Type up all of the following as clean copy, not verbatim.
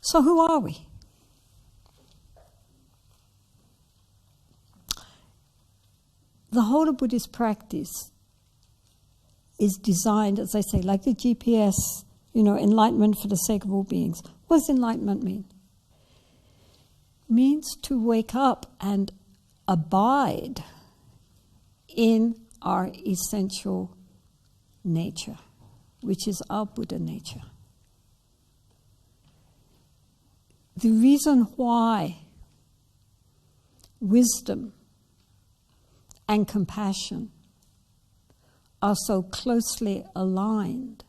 So who are we? The whole of Buddhist practice is designed, as I say, like the GPS, enlightenment for the sake of all beings. What does enlightenment mean? It means to wake up and abide in our essential nature, which is our Buddha nature. The reason why wisdom and compassion are so closely aligned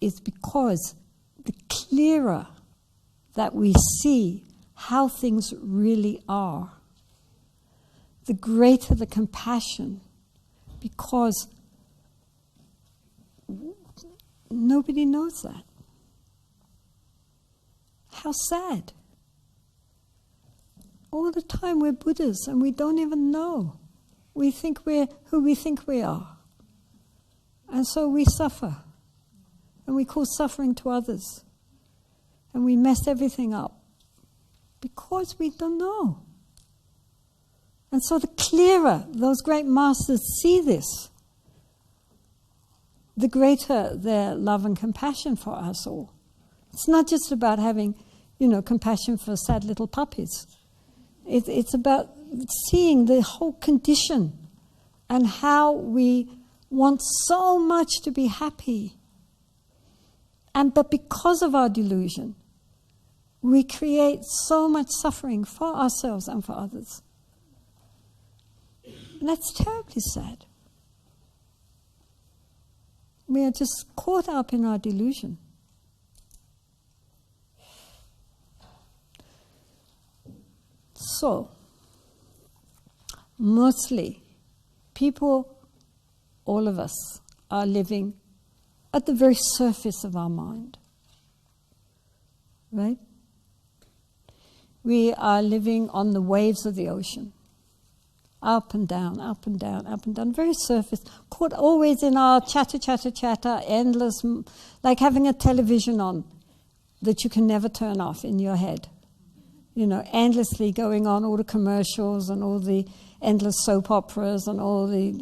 is because the clearer that we see how things really are, the greater the compassion, because nobody knows that. How sad. All the time we're Buddhas and we don't even know. We think we're who we think we are. And so we suffer. And we cause suffering to others. And we mess everything up because we don't know. And so the clearer those great masters see this, the greater their love and compassion for us all. It's not just about having, compassion for sad little puppies. It's about seeing the whole condition and how we want so much to be happy. But because of our delusion, we create so much suffering for ourselves and for others. And that's terribly sad. We are just caught up in our delusion. So, mostly, people, all of us, are living at the very surface of our mind. Right? We are living on the waves of the ocean. Up and down, up and down, up and down, very surface, caught always in our chatter, endless, like having a television on that you can never turn off in your head. Endlessly going on, all the commercials and all the endless soap operas and all the,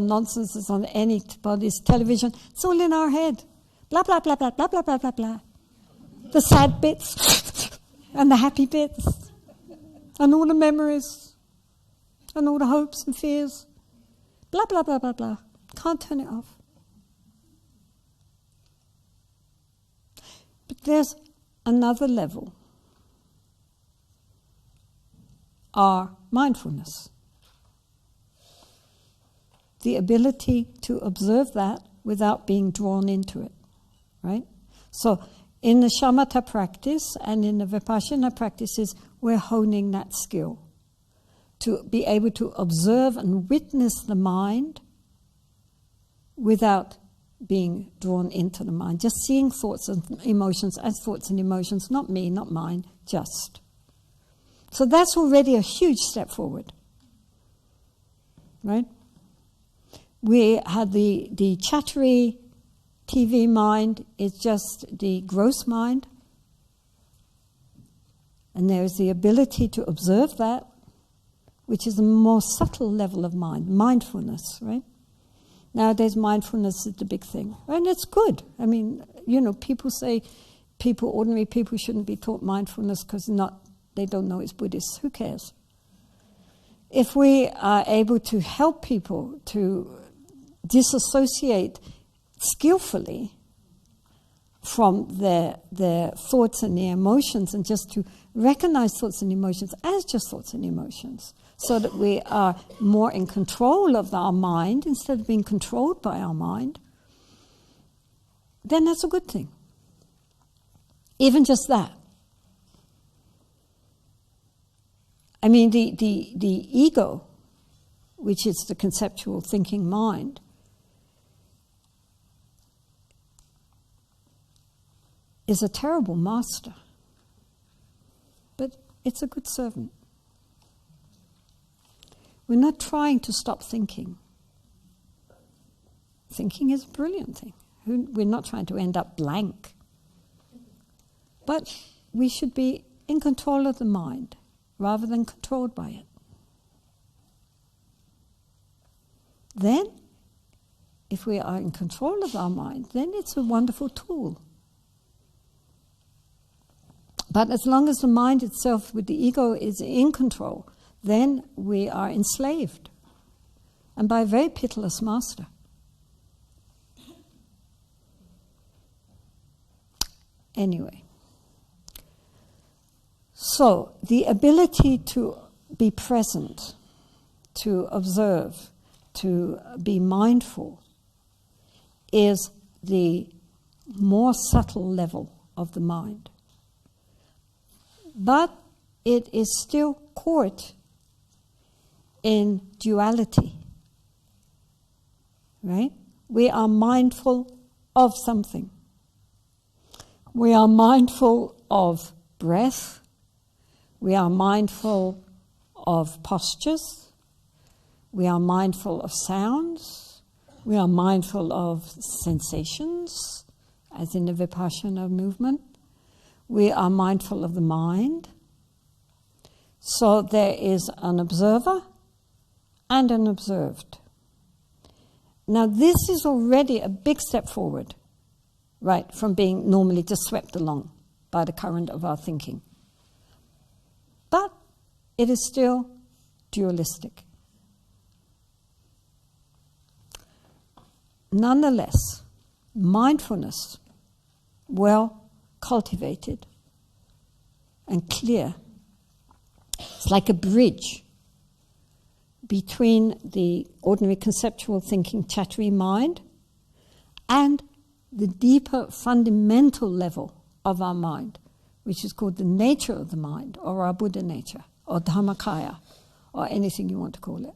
nonsense that's on anybody's television. It's all in our head. Blah, blah, blah, blah, blah, blah, blah, blah, blah. The sad bits and the happy bits and all the memories. And all the hopes and fears. Blah, blah, blah, blah, blah. Can't turn it off. But there's another level. Our mindfulness. The ability to observe that without being drawn into it. Right? So in the shamatha practice and in the vipassana practices, we're honing that skill. To be able to observe and witness the mind without being drawn into the mind. Just seeing thoughts and emotions as thoughts and emotions, not me, not mine, just. So that's already a huge step forward. Right? We had the chattery TV mind is just the gross mind. And there's the ability to observe that, which is a more subtle level of mind, mindfulness, right? Nowadays, mindfulness is the big thing, and it's good. I mean, people say ordinary people shouldn't be taught mindfulness because they don't know it's Buddhist. Who cares? If we are able to help people to disassociate skillfully from their thoughts and their emotions and just to recognize thoughts and emotions as just thoughts and emotions, so that we are more in control of our mind instead of being controlled by our mind, then that's a good thing. Even just that. I mean, the ego, which is the conceptual thinking mind, is a terrible master. But it's a good servant. We're not trying to stop thinking. Thinking is a brilliant thing. We're not trying to end up blank. But we should be in control of the mind rather than controlled by it. Then, if we are in control of our mind, then it's a wonderful tool. But as long as the mind itself with the ego is in control, then we are enslaved, and by a very pitiless master. Anyway, so the ability to be present, to observe, to be mindful is the more subtle level of the mind. But it is still caught in duality, right? We are mindful of something. We are mindful of breath. We are mindful of postures. We are mindful of sounds. We are mindful of sensations, as in the Vipassana movement. We are mindful of the mind. So there is an observer and an observed. Now this is already a big step forward, right, from being normally just swept along by the current of our thinking. But it is still dualistic. Nonetheless, mindfulness, well cultivated and clear, it's like a bridge between the ordinary conceptual thinking chattery mind and the deeper fundamental level of our mind, which is called the nature of the mind, or our Buddha nature, or Dhammakaya, or anything you want to call it.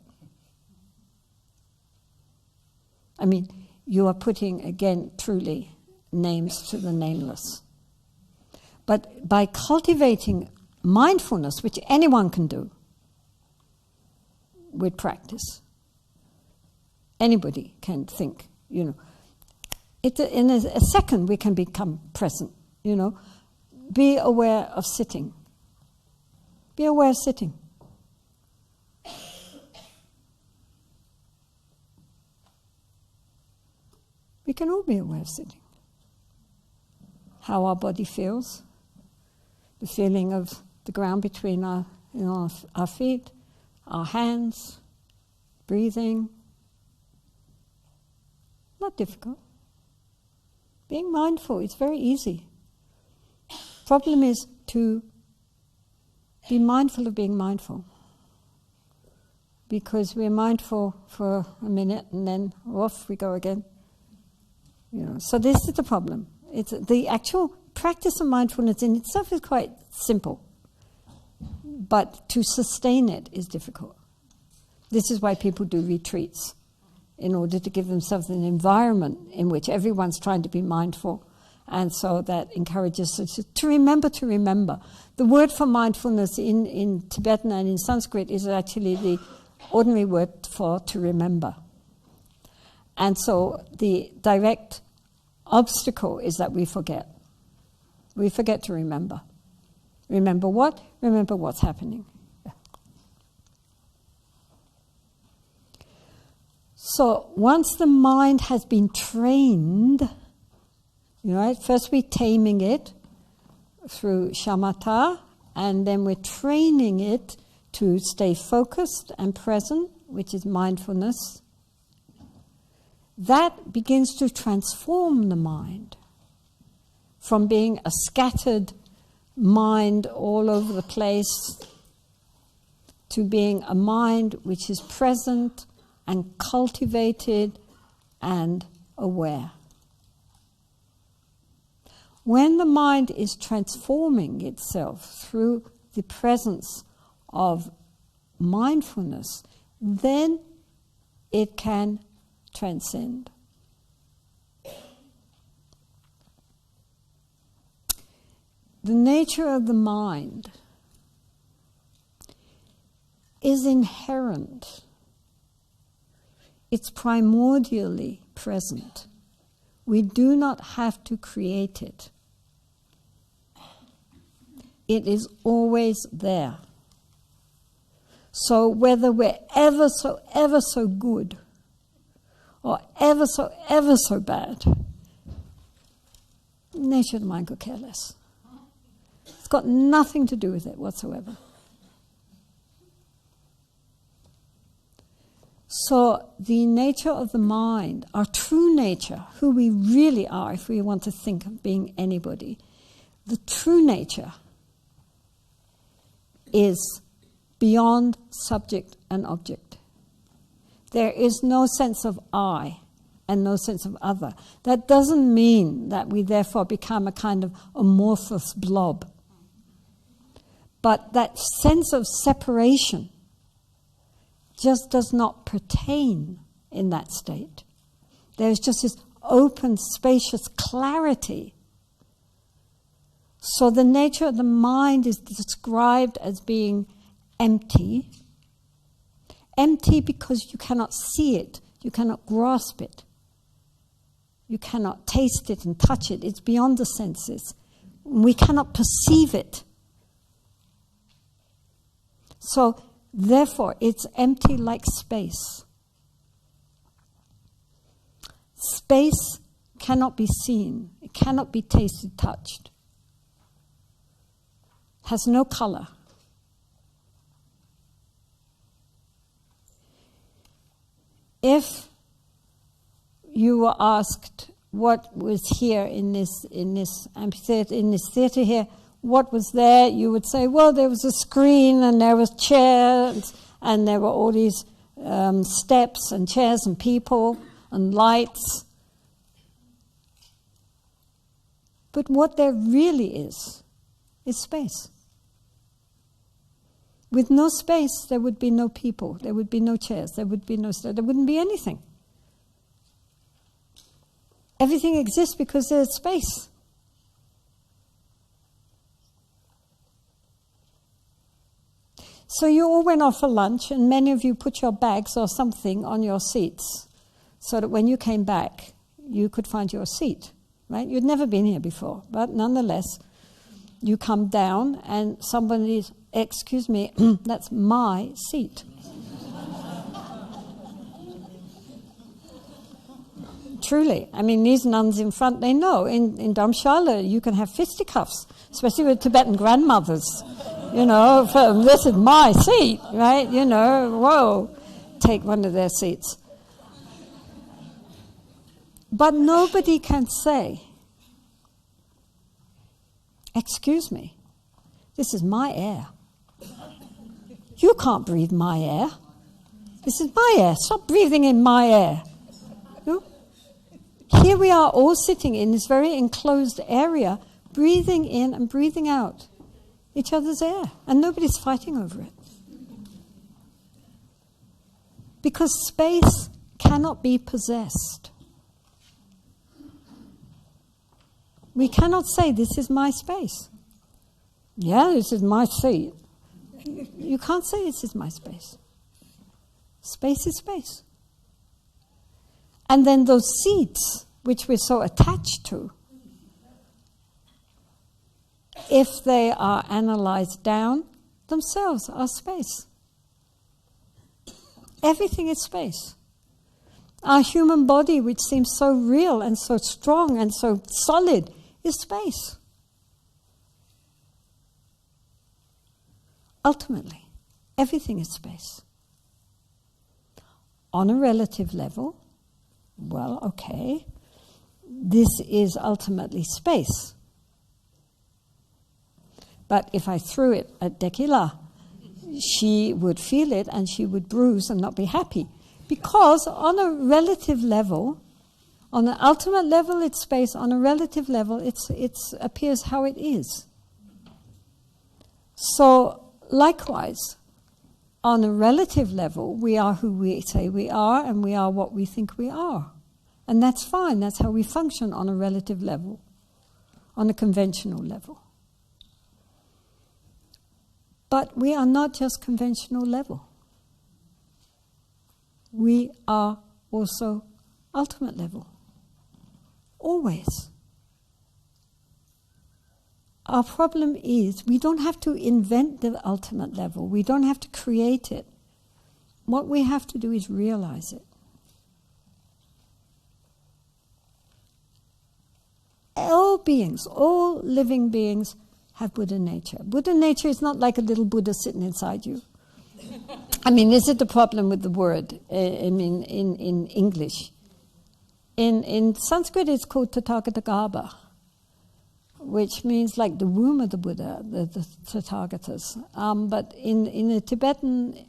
I mean, you are putting, again, truly, names to the nameless. But by cultivating mindfulness, which anyone can do with practice, anybody can think, in a second we can become present, Be aware of sitting. Be aware of sitting. We can all be aware of sitting. How our body feels, the feeling of the ground between our feet, our hands, breathing. Not difficult. Being mindful is very easy. Problem is to be mindful of being mindful. Because we're mindful for a minute and then off we go again. So this is the problem. It's the actual practice of mindfulness in itself is quite simple, but to sustain it is difficult. This is why people do retreats, in order to give themselves an environment in which everyone's trying to be mindful, and so that encourages us to remember to remember. The word for mindfulness in Tibetan and in Sanskrit is actually the ordinary word for to remember. And so the direct obstacle is that we forget. We forget to remember. Remember what? Remember what's happening. Yeah. So once the mind has been trained, first we're taming it through shamatha, and then we're training it to stay focused and present, which is mindfulness. That begins to transform the mind from being a scattered mind all over the place to being a mind which is present and cultivated and aware. When the mind is transforming itself through the presence of mindfulness, then it can transcend. The nature of the mind is inherent. It's primordially present. We do not have to create it. it is always there. So whether we're ever so good, or ever so bad, nature of the mind could care less. It's got nothing to do with it whatsoever. So the nature of the mind, our true nature, who we really are, if we want to think of being anybody, the true nature is beyond subject and object. There is no sense of I and no sense of other. That doesn't mean that we therefore become a kind of amorphous blob. But that sense of separation just does not pertain in that state. There's just this open, spacious clarity. So the nature of the mind is described as being empty. Empty because you cannot see it, you cannot grasp it, you cannot taste it and touch it. It's beyond the senses. We cannot perceive it. So therefore, it's empty like space. Space cannot be seen. It cannot be tasted, touched. Has no color. If you were asked what was here in this amphitheater, in this theater here, what was there, you would say, well, there was a screen and there was chairs and there were all these steps and chairs and people and lights. But what there really is space. With no space, there would be no people, there would be no chairs, there would be no there wouldn't be anything. Everything exists because there's space. So you all went off for lunch, and many of you put your bags or something on your seats so that when you came back, you could find your seat, right? You'd never been here before, but nonetheless, you come down and somebody's, excuse me, that's my seat. Truly. I mean, these nuns in front, they know. In Dharamshala, you can have fisticuffs, especially with Tibetan grandmothers. You know, this is my seat, right? You know, whoa, take one of their seats. But nobody can say, excuse me, this is my air. You can't breathe my air. This is my air. Stop breathing in my air. No? Here we are all sitting in this very enclosed area, breathing in and breathing out each other's air, and nobody's fighting over it. Because space cannot be possessed. We cannot say, this is my space. Yeah, this is my seat. You can't say this is my space. Space is space. And then those seats, which we're so attached to, if they are analyzed down, themselves are space. Everything is space. Our human body, which seems so real and so strong and so solid, is space. Ultimately, everything is space. On a relative level, well, okay, this is ultimately space. But if I threw it at Dekila, she would feel it and she would bruise and not be happy. Because on a relative level, on an ultimate level it's space, on a relative level it appears how it is. So likewise, on a relative level, we are who we say we are and we are what we think we are. And that's fine, that's how we function on a relative level, on a conventional level. But we are not just conventional level. We are also ultimate level. Always. our problem is we don't have to invent the ultimate level. We don't have to create it. What we have to do is realize it. All beings, all living beings have Buddha nature. Buddha nature is not like a little Buddha sitting inside you. I mean, this is the problem with the word, in English. In Sanskrit, it's called Tathagata, which means like the womb of the Buddha, the Tathagatas. But in the Tibetan,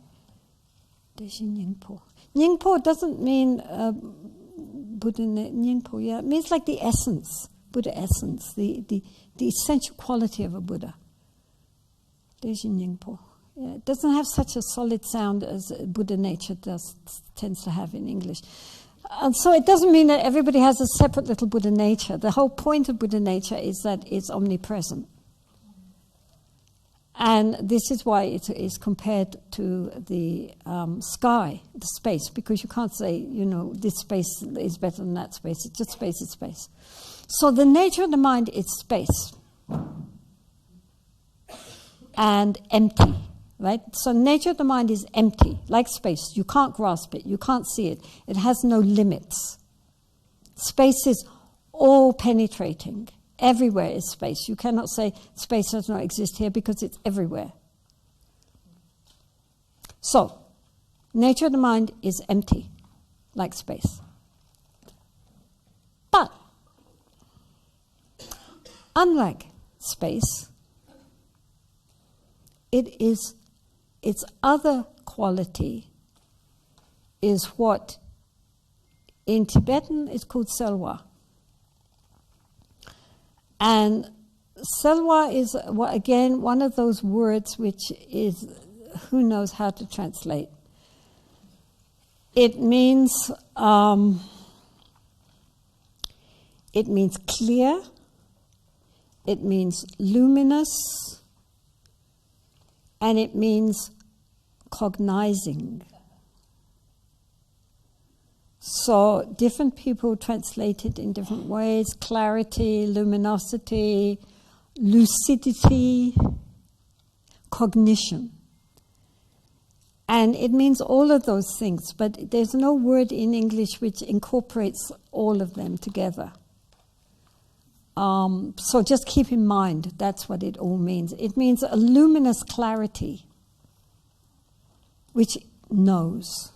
Nyingpo doesn't mean Buddha Nyingpo, yeah. It means like the essence, Buddha essence, the essential quality of a Buddha. Nyingpo. Yeah, it doesn't have such a solid sound as Buddha nature tends to have in English. And so it doesn't mean that everybody has a separate little Buddha nature. The whole point of Buddha nature is that it's omnipresent. And this is why it is compared to the sky, the space, because you can't say, this space is better than that space. It's just space, it's space. So the nature of the mind is space and empty. Right? So nature of the mind is empty, like space. You can't grasp it. You can't see it. It has no limits. Space is all-penetrating. Everywhere is space. You cannot say space does not exist here because it's everywhere. So, nature of the mind is empty, like space. But, unlike space, its other quality is what in Tibetan is called selwa. And selwa is, again, one of those words which is, who knows how to translate. It means clear, it means luminous, and it means cognizing. So different people translate it in different ways: clarity, luminosity, lucidity, cognition. And it means all of those things, but there's no word in English which incorporates all of them together. So just keep in mind, that's what it all means. It means a luminous clarity, which knows.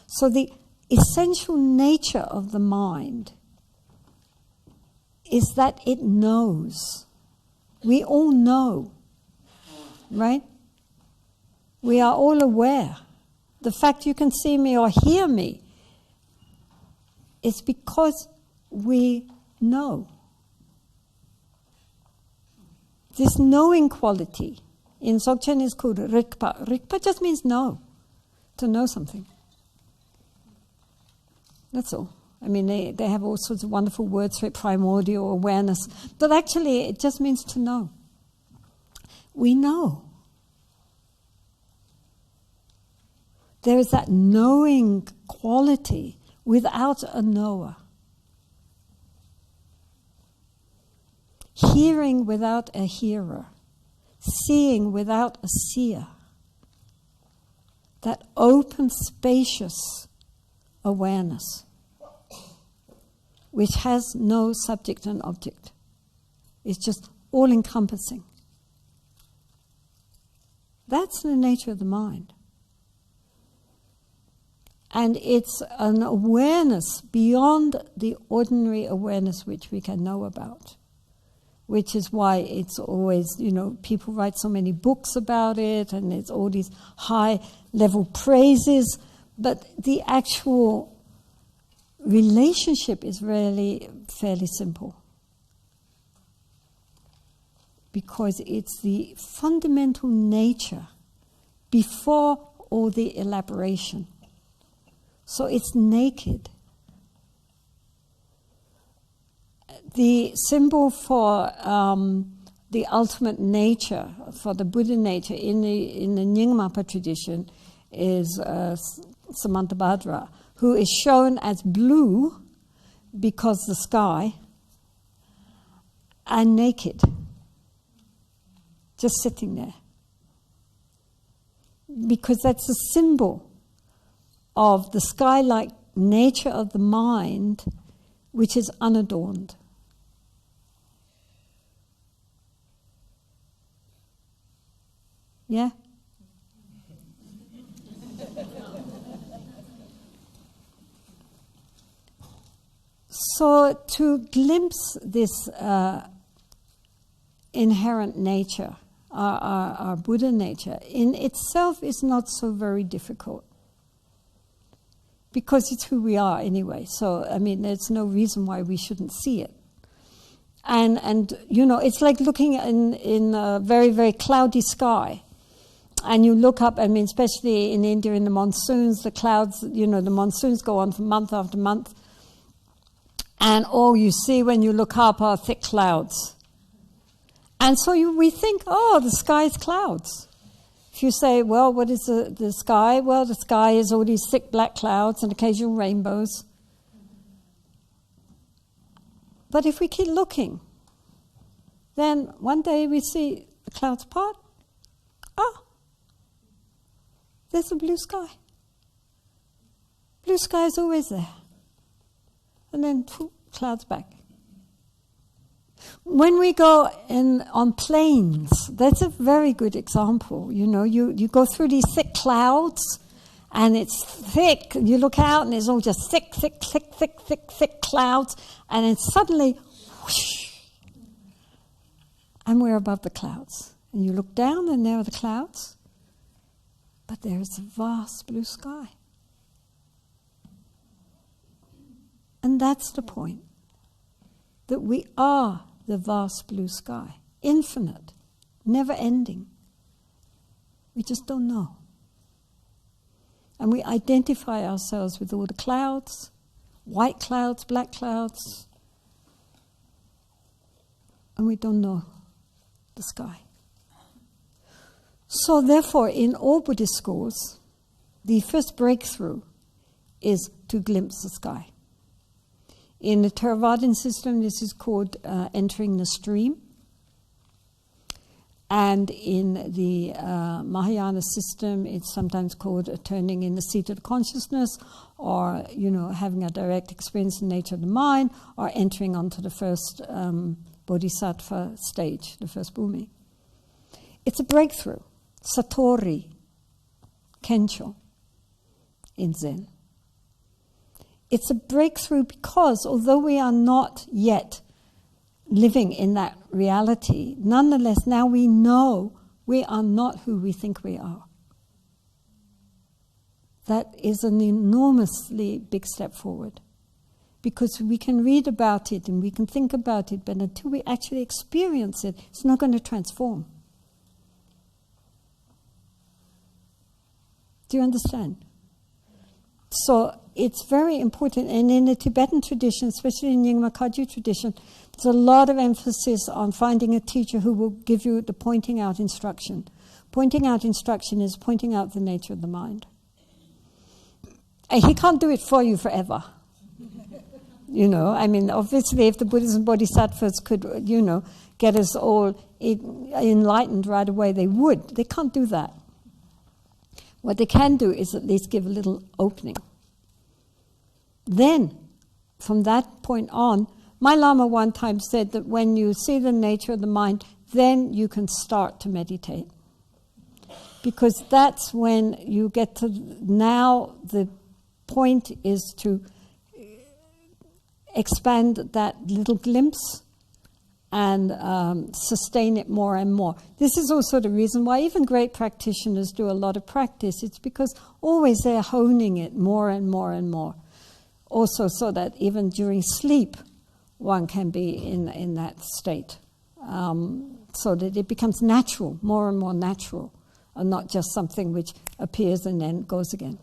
So the essential nature of the mind is that it knows. We all know, right? We are all aware. The fact you can see me or hear me is because we know. This knowing quality in Dzogchen is called rikpa. Rikpa just means know, to know something. That's all. I mean, they have all sorts of wonderful words for it, primordial awareness, but actually it just means to know. We know. There is that knowing quality without a knower. Hearing without a hearer. Seeing without a seer. That open, spacious awareness, which has no subject and object. It's just all-encompassing. That's the nature of the mind. And it's an awareness beyond the ordinary awareness which we can know about, which is why it's always, people write so many books about it, and it's all these high-level praises, but the actual relationship is really fairly simple, because it's the fundamental nature before all the elaboration. So it's naked. The symbol for the ultimate nature, for the Buddha nature in the Nyingmapa tradition is Samantabhadra, who is shown as blue because the sky, and naked just sitting there. Because that's a symbol of the sky-like nature of the mind, which is unadorned. Yeah? So to glimpse this inherent nature, our Buddha nature, in itself is not so very difficult. Because it's who we are anyway. So, I mean, there's no reason why we shouldn't see it. And you know, it's like looking in a very, very cloudy sky. And you look up, I mean, especially in India in the monsoons, the clouds, you know, the monsoons go on for month after month. And all you see when you look up are thick clouds. And so we think, oh, the sky is clouds. If you say, well, what is the sky? Well, the sky is all these thick black clouds and occasional rainbows. But if we keep looking, then one day we see the clouds part. Ah, there's a blue sky. Blue sky is always there. And then clouds back. When we go on plains, that's a very good example. You know, you go through these thick clouds, and it's thick. You look out, and it's all just thick clouds, and then suddenly, whoosh, and we're above the clouds. And you look down, and there are the clouds, but there is a vast blue sky. And that's the point, that we are the vast blue sky, infinite, never ending. We just don't know. And we identify ourselves with all the clouds, white clouds, black clouds, and we don't know the sky. So therefore, in all Buddhist schools, the first breakthrough is to glimpse the sky. In the Theravadan system, this is called entering the stream. And in the Mahayana system, it's sometimes called turning in the seat of consciousness, or, you know, having a direct experience in the nature of the mind, or entering onto the first bodhisattva stage, the first bhumi. It's a breakthrough. Satori, Kensho, in Zen. It's a breakthrough because although we are not yet living in that reality, nonetheless now we know we are not who we think we are. That is an enormously big step forward, because we can read about it and we can think about it, but until we actually experience it, it's not going to transform. Do you understand? So it's very important, and in the Tibetan tradition, especially in Nyingma Kagyu tradition, there's a lot of emphasis on finding a teacher who will give you the pointing out instruction. Pointing out instruction is pointing out the nature of the mind. And he can't do it for you forever. You know, I mean, obviously if the Buddhas and Bodhisattvas could, you know, get us all enlightened right away, they would. They can't do that. What they can do is at least give a little opening. Then, from that point on, my Lama one time said that when you see the nature of the mind, then you can start to meditate. Because that's when you get to, now the point is to expand that little glimpse and sustain it more and more. This is also the reason why even great practitioners do a lot of practice. It's because always they're honing it more and more and more. Also so that even during sleep, one can be in that state. So that it becomes natural, more and more natural, and not just something which appears and then goes again.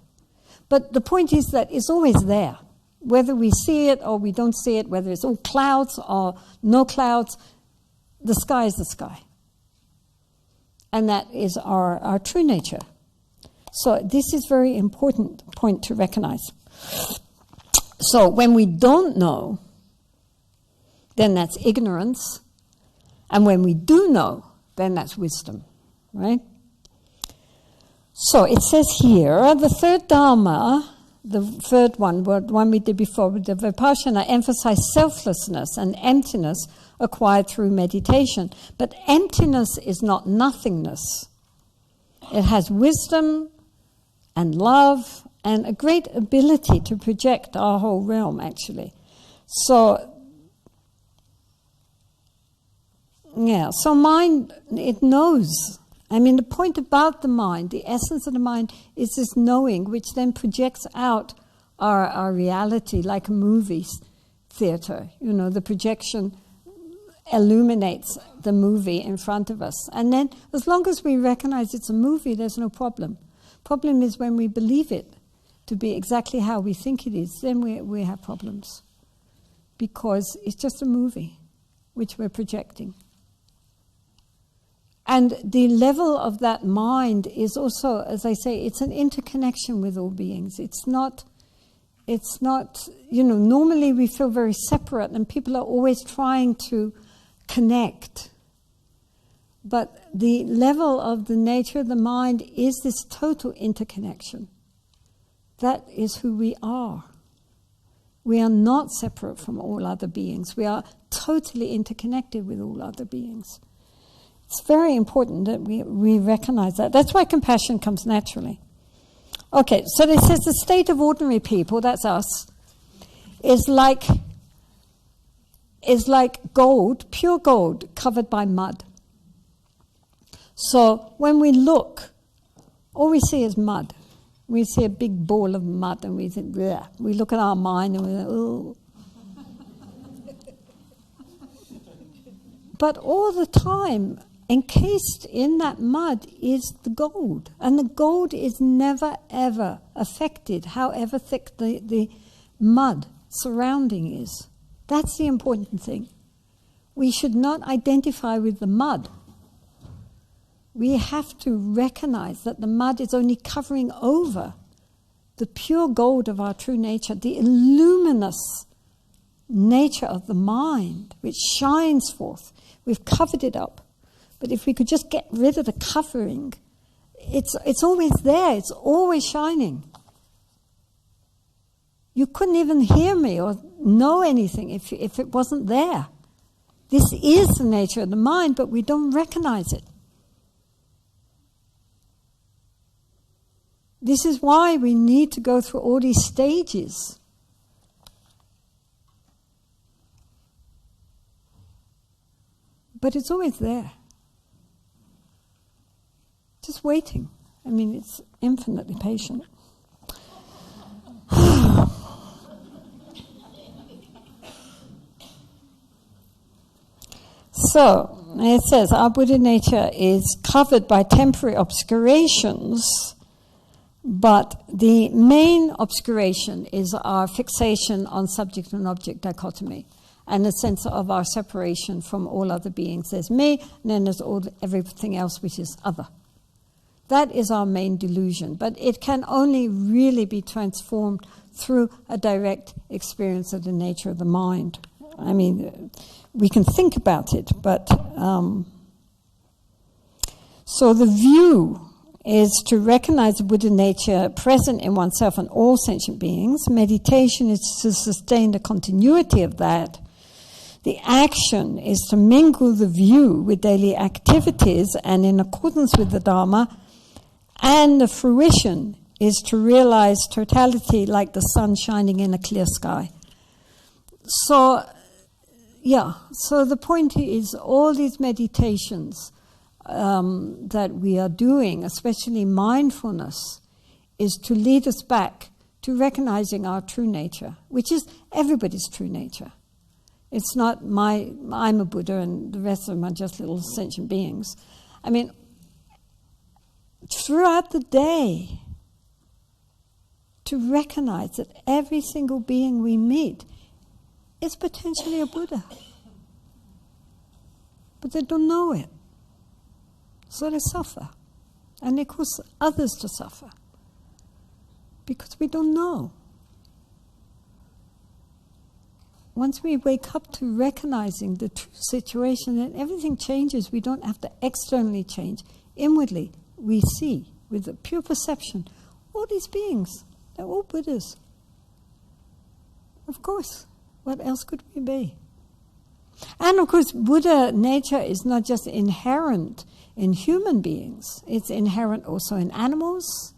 But the point is that it's always there. Whether we see it or we don't see it, whether it's all clouds or no clouds, the sky is the sky. And that is our true nature. So this is a very important point to recognize. So when we don't know, then that's ignorance. And when we do know, then that's wisdom, right? So it says here, the third Dharma, the third one, the one we did before, with the Vipassana, emphasized selflessness and emptiness acquired through meditation. But emptiness is not nothingness. It has wisdom and love and a great ability to project our whole realm, actually. So, yeah, so mind, it knows. I mean, the point about the mind, the essence of the mind, is this knowing, which then projects out our reality like a movie theater. You know, the projection illuminates the movie in front of us. And then, as long as we recognize it's a movie, there's no problem. Problem is when we believe it to be exactly how we think it is, then we have problems. Because it's just a movie which we're projecting. And the level of that mind is also, as I say, it's an interconnection with all beings. It's not, you know, normally we feel very separate and people are always trying to connect. But the level of the nature of the mind is this total interconnection. That is who we are. We are not separate from all other beings. We are totally interconnected with all other beings. It's very important that we recognize that. That's why compassion comes naturally. Okay, so it says the state of ordinary people, that's us, is like gold, pure gold, covered by mud. So when we look, all we see is mud. We see a big ball of mud and we think, bleh. We look at our mind and we think, oh. But all the time, encased in that mud is the gold. And the gold is never, ever affected, however thick the mud surrounding is. That's the important thing. We should not identify with the mud. We have to recognize that the mud is only covering over the pure gold of our true nature, the luminous nature of the mind, which shines forth. We've covered it up. But if we could just get rid of the covering, it's always there. It's always shining. You couldn't even hear me or know anything if it wasn't there. This is the nature of the mind, but we don't recognize it. This is why we need to go through all these stages. But it's always there. Just waiting. I mean, it's infinitely patient. So, it says, our Buddha nature is covered by temporary obscurations, but the main obscuration is our fixation on subject and object dichotomy and the sense of our separation from all other beings. There's me, and then there's everything else which is other. That is our main delusion, but it can only really be transformed through a direct experience of the nature of the mind. I mean, we can think about it, but so the view is to recognize the Buddha nature present in oneself and all sentient beings. Meditation is to sustain the continuity of that. The action is to mingle the view with daily activities and in accordance with the Dharma. And the fruition is to realize totality like the sun shining in a clear sky. So, yeah, so the point is all these meditations that we are doing, especially mindfulness, is to lead us back to recognizing our true nature, which is everybody's true nature. It's not I'm a Buddha and the rest of them are just little sentient beings. I mean, throughout the day, to recognize that every single being we meet is potentially a Buddha. But they don't know it. So they suffer. And they cause others to suffer. Because we don't know. once we wake up to recognizing the true situation, then everything changes. We don't have to externally change. Inwardly, we see with a pure perception, all these beings, they're all Buddhas. Of course, what else could we be? And of course, Buddha nature is not just inherent in human beings. It's inherent also in animals,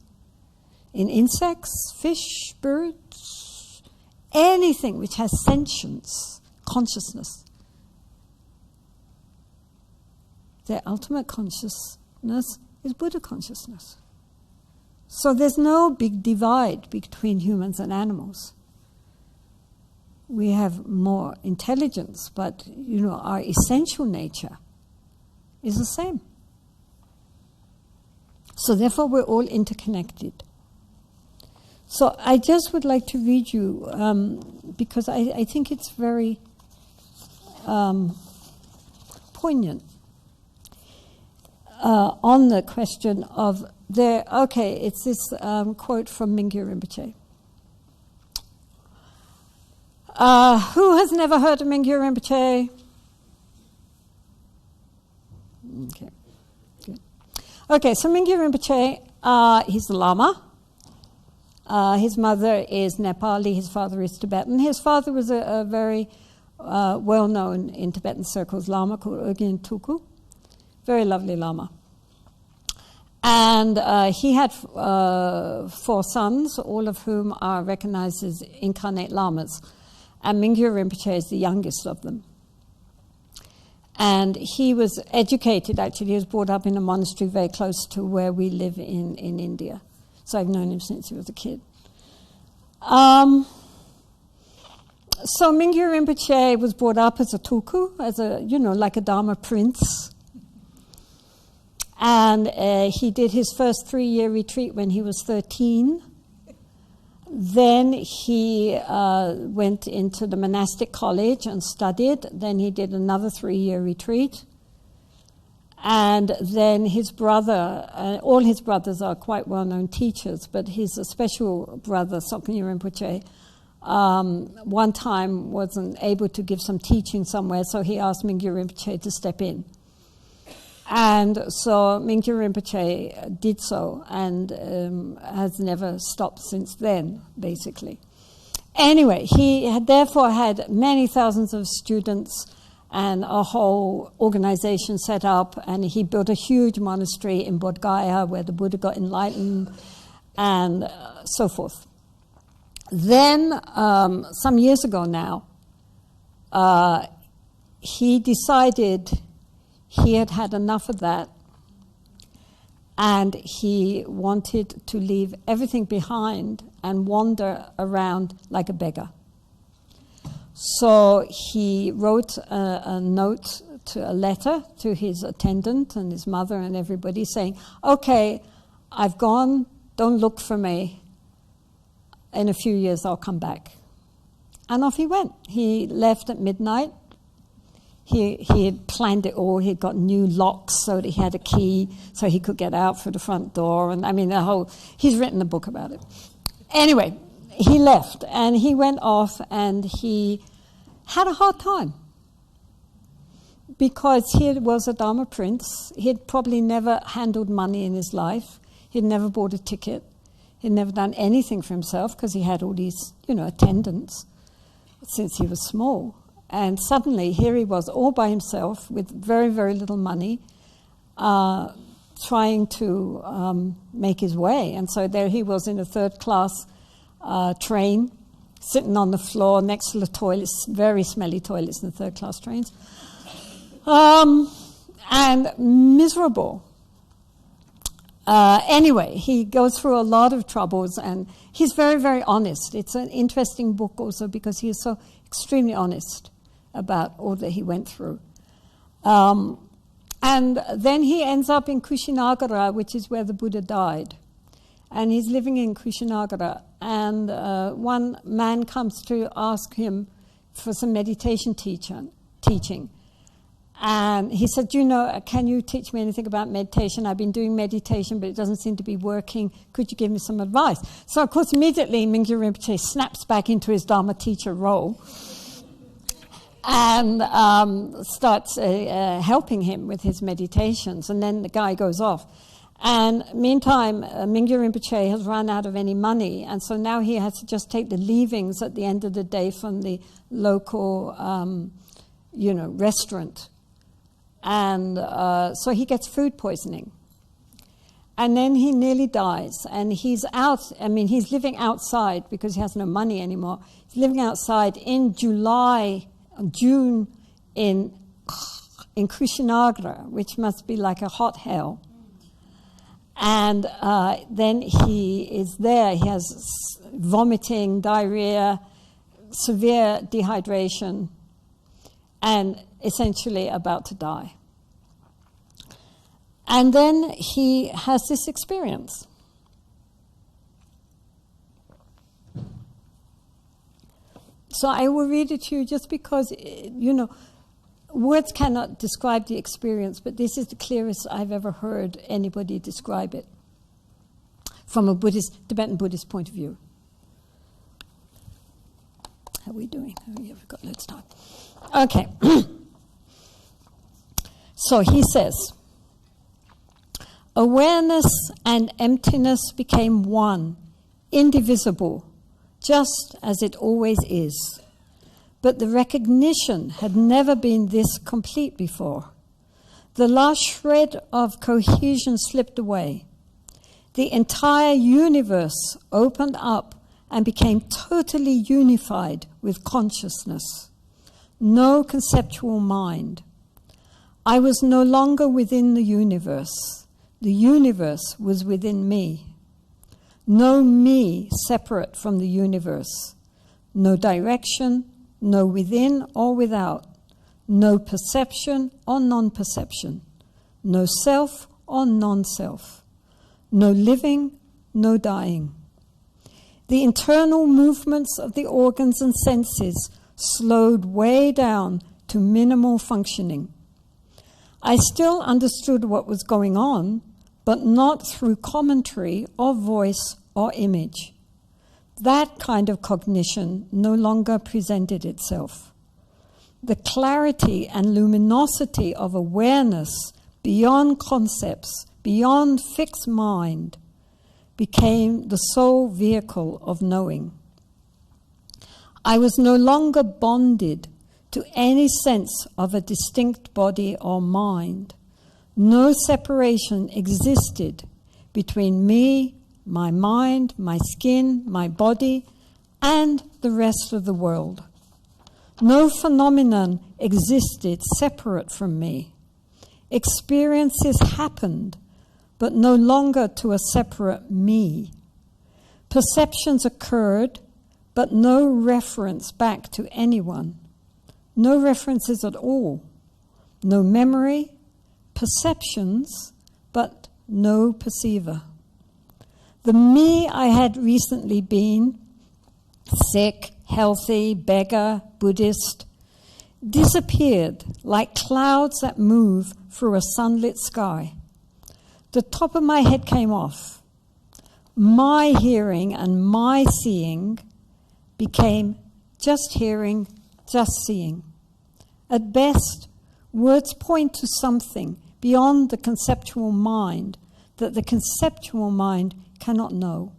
in insects, fish, birds, anything which has sentience, consciousness. Their ultimate consciousness is Buddha consciousness. So there's no big divide between humans and animals. We have more intelligence, but our essential nature is the same. So therefore we're all interconnected. So I just would like to read you, because I think it's very poignant on the question of it's this quote from Mingyur Rinpoche. Who has never heard of Mingyur Rinpoche? Okay, good. Okay, so Mingyur Rinpoche, he's a Lama. His mother is Nepali, his father is Tibetan. His father was a very well-known in Tibetan circles Lama called Urgyen Tuku. Very lovely Lama. And he had 4 sons, all of whom are recognized as incarnate Lamas. And Mingyur Rinpoche is the youngest of them. And he was educated, actually, he was brought up in a monastery very close to where we live in India. So I've known him since he was a kid. So Mingyur Rinpoche was brought up as a tuku, as like a Dharma prince. And he did his first 3-year retreat when he was 13. Then he went into the monastic college and studied. Then he did another 3-year retreat. And then his brother, all his brothers are quite well-known teachers, but his special brother, Soknyi Rinpoche, one time wasn't able to give some teaching somewhere, so he asked Mingyur Rinpoche to step in. And so Mingyur Rinpoche did so and has never stopped since then, basically. Anyway, he had therefore had many thousands of students and a whole organization set up, and he built a huge monastery in Bodh Gaya where the Buddha got enlightened, and so forth. Then, some years ago now, he decided he had had enough of that, and he wanted to leave everything behind and wander around like a beggar. So he wrote a note, a letter to his attendant and his mother and everybody saying, okay, I've gone, don't look for me. In a few years I'll come back. And off he went. He left at midnight. He had planned it all. He'd got new locks so that he had a key so he could get out through the front door. And I mean, he's written a book about it. Anyway, he left and he went off and he had a hard time because he was a Dharma prince. He'd probably never handled money in his life. He'd never bought a ticket. He'd never done anything for himself because he had all these, attendants since he was small. And suddenly here he was all by himself with very, very little money, trying to make his way. And so there he was in a third-class train, sitting on the floor next to the toilets, very smelly toilets in the third-class trains, and miserable. Anyway, he goes through a lot of troubles, and he's very, very honest. It's an interesting book also because he is so extremely honest about all that he went through. And then he ends up in Kushinagara, which is where the Buddha died. And he's living in Kushinagara. And one man comes to ask him for some meditation teaching. And he said, can you teach me anything about meditation? I've been doing meditation, but it doesn't seem to be working. Could you give me some advice? So, of course, immediately Mingyur Rinpoche snaps back into his Dharma teacher role. and starts helping him with his meditations. And then the guy goes off. And meantime, Mingyur Rinpoche has run out of any money, and so now he has to just take the leavings at the end of the day from the local, restaurant. And so he gets food poisoning. And then he nearly dies, and he's living outside because he has no money anymore. He's living outside in June in Kushinagra, which must be like a hot hell. And then he is there. He has vomiting, diarrhea, severe dehydration, and essentially about to die. And then he has this experience. So I will read it to you just because, words cannot describe the experience, but this is the clearest I've ever heard anybody describe it from a Tibetan Buddhist point of view. How are we doing? Oh, yeah, we've got loads of time. Okay. So he says, awareness and emptiness became one, indivisible, just as it always is. But the recognition had never been this complete before. The last shred of cohesion slipped away. The entire universe opened up and became totally unified with consciousness. No conceptual mind. I was no longer within the universe. The universe was within me. No me separate from the universe. No direction, no within or without, no perception or non-perception, no self or non-self, no living, no dying. The internal movements of the organs and senses slowed way down to minimal functioning. I still understood what was going on, but not through commentary or voice or image. That kind of cognition no longer presented itself. The clarity and luminosity of awareness beyond concepts, beyond fixed mind, became the sole vehicle of knowing. I was no longer bonded to any sense of a distinct body or mind. No separation existed between me, my mind, my skin, my body, and the rest of the world. No phenomenon existed separate from me. Experiences happened, but no longer to a separate me. Perceptions occurred, but no reference back to anyone. No references at all. No memory, perceptions, but no perceiver. The me I had recently been, sick, healthy, beggar, Buddhist, disappeared like clouds that move through a sunlit sky. The top of my head came off. My hearing and my seeing became just hearing, just seeing. At best, words point to something beyond the conceptual mind that the conceptual mind cannot know.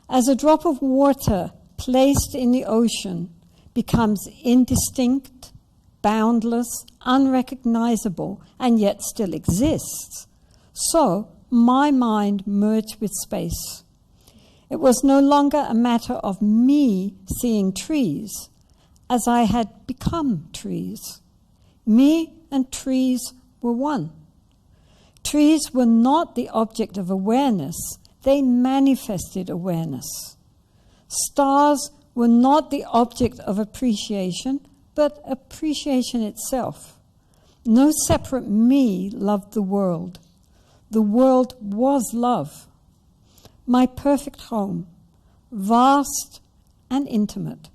As a drop of water placed in the ocean becomes indistinct, boundless, unrecognizable, and yet still exists, so my mind merged with space. It was no longer a matter of me seeing trees, as I had become trees. Me and trees were one. Trees were not the object of awareness, they manifested awareness. Stars were not the object of appreciation, but appreciation itself. No separate me loved the world. The world was love. My perfect home, vast and intimate.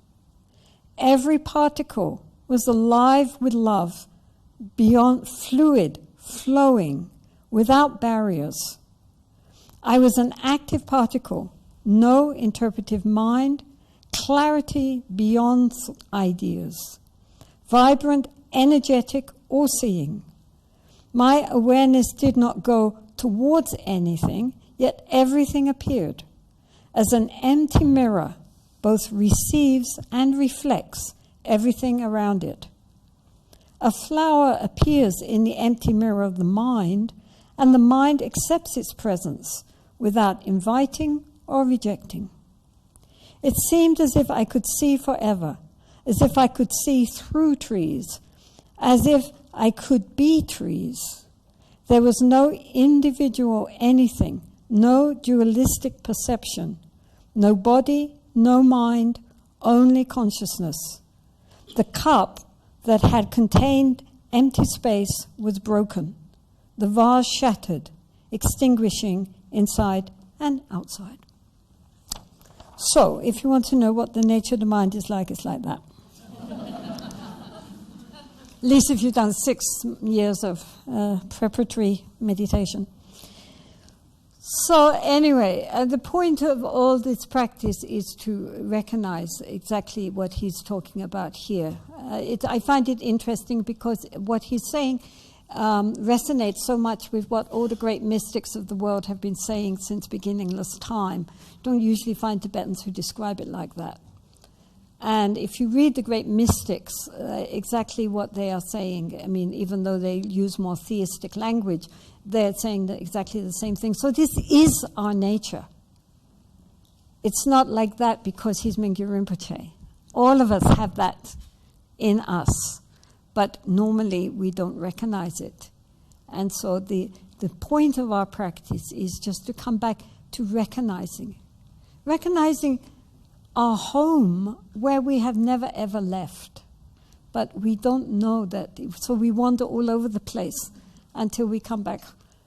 Every particle was alive with love, beyond fluid, flowing, without barriers. I was an active particle, no interpretive mind, clarity beyond ideas. vibrant, energetic, or seeing. My awareness did not go towards anything, yet everything appeared. As an empty mirror, both receives and reflects everything around it. A flower appears in the empty mirror of the mind, and the mind accepts its presence without inviting or rejecting. It seemed as if I could see forever, as if I could see through trees, as if I could be trees. There was no individual anything, no dualistic perception, no body, no mind, only consciousness. The cup that had contained empty space was broken, the vase shattered, extinguishing inside and outside. So, if you want to know what the nature of the mind is like, it's like that. At least if you've done 6 years of preparatory meditation. So anyway, the point of all this practice is to recognize exactly what he's talking about here. I find it interesting because what he's saying resonates so much with what all the great mystics of the world have been saying since beginningless time. Don't usually find Tibetans who describe it like that. And if you read the great mystics, exactly what they are saying, I mean, even though they use more theistic language, they're saying exactly the same thing. So this is our nature. It's not like that because he's Mingyur Rinpoche. All of us have that in us, but normally we don't recognize it. And so the point of our practice is just to come back to recognizing our home where we have never ever left, but we don't know that. So we wander all over the place until we come back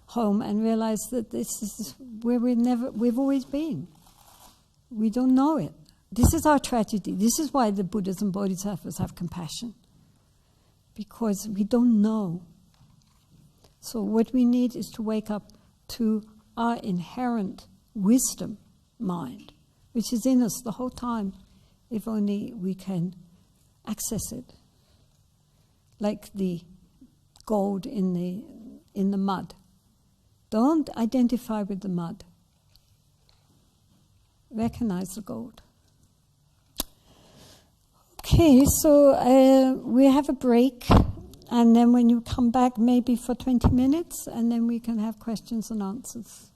home and realize that this is where we've always been. We don't know it. This is our tragedy. This is why the Buddhas and Bodhisattvas have compassion, because we don't know. So what we need is to wake up to our inherent wisdom mind, which is in us the whole time, if only we can access it. Like the gold in the mud. Don't identify with the mud. Recognize the gold. Okay, so we have a break, and then when you come back, maybe for 20 minutes, and then we can have questions and answers.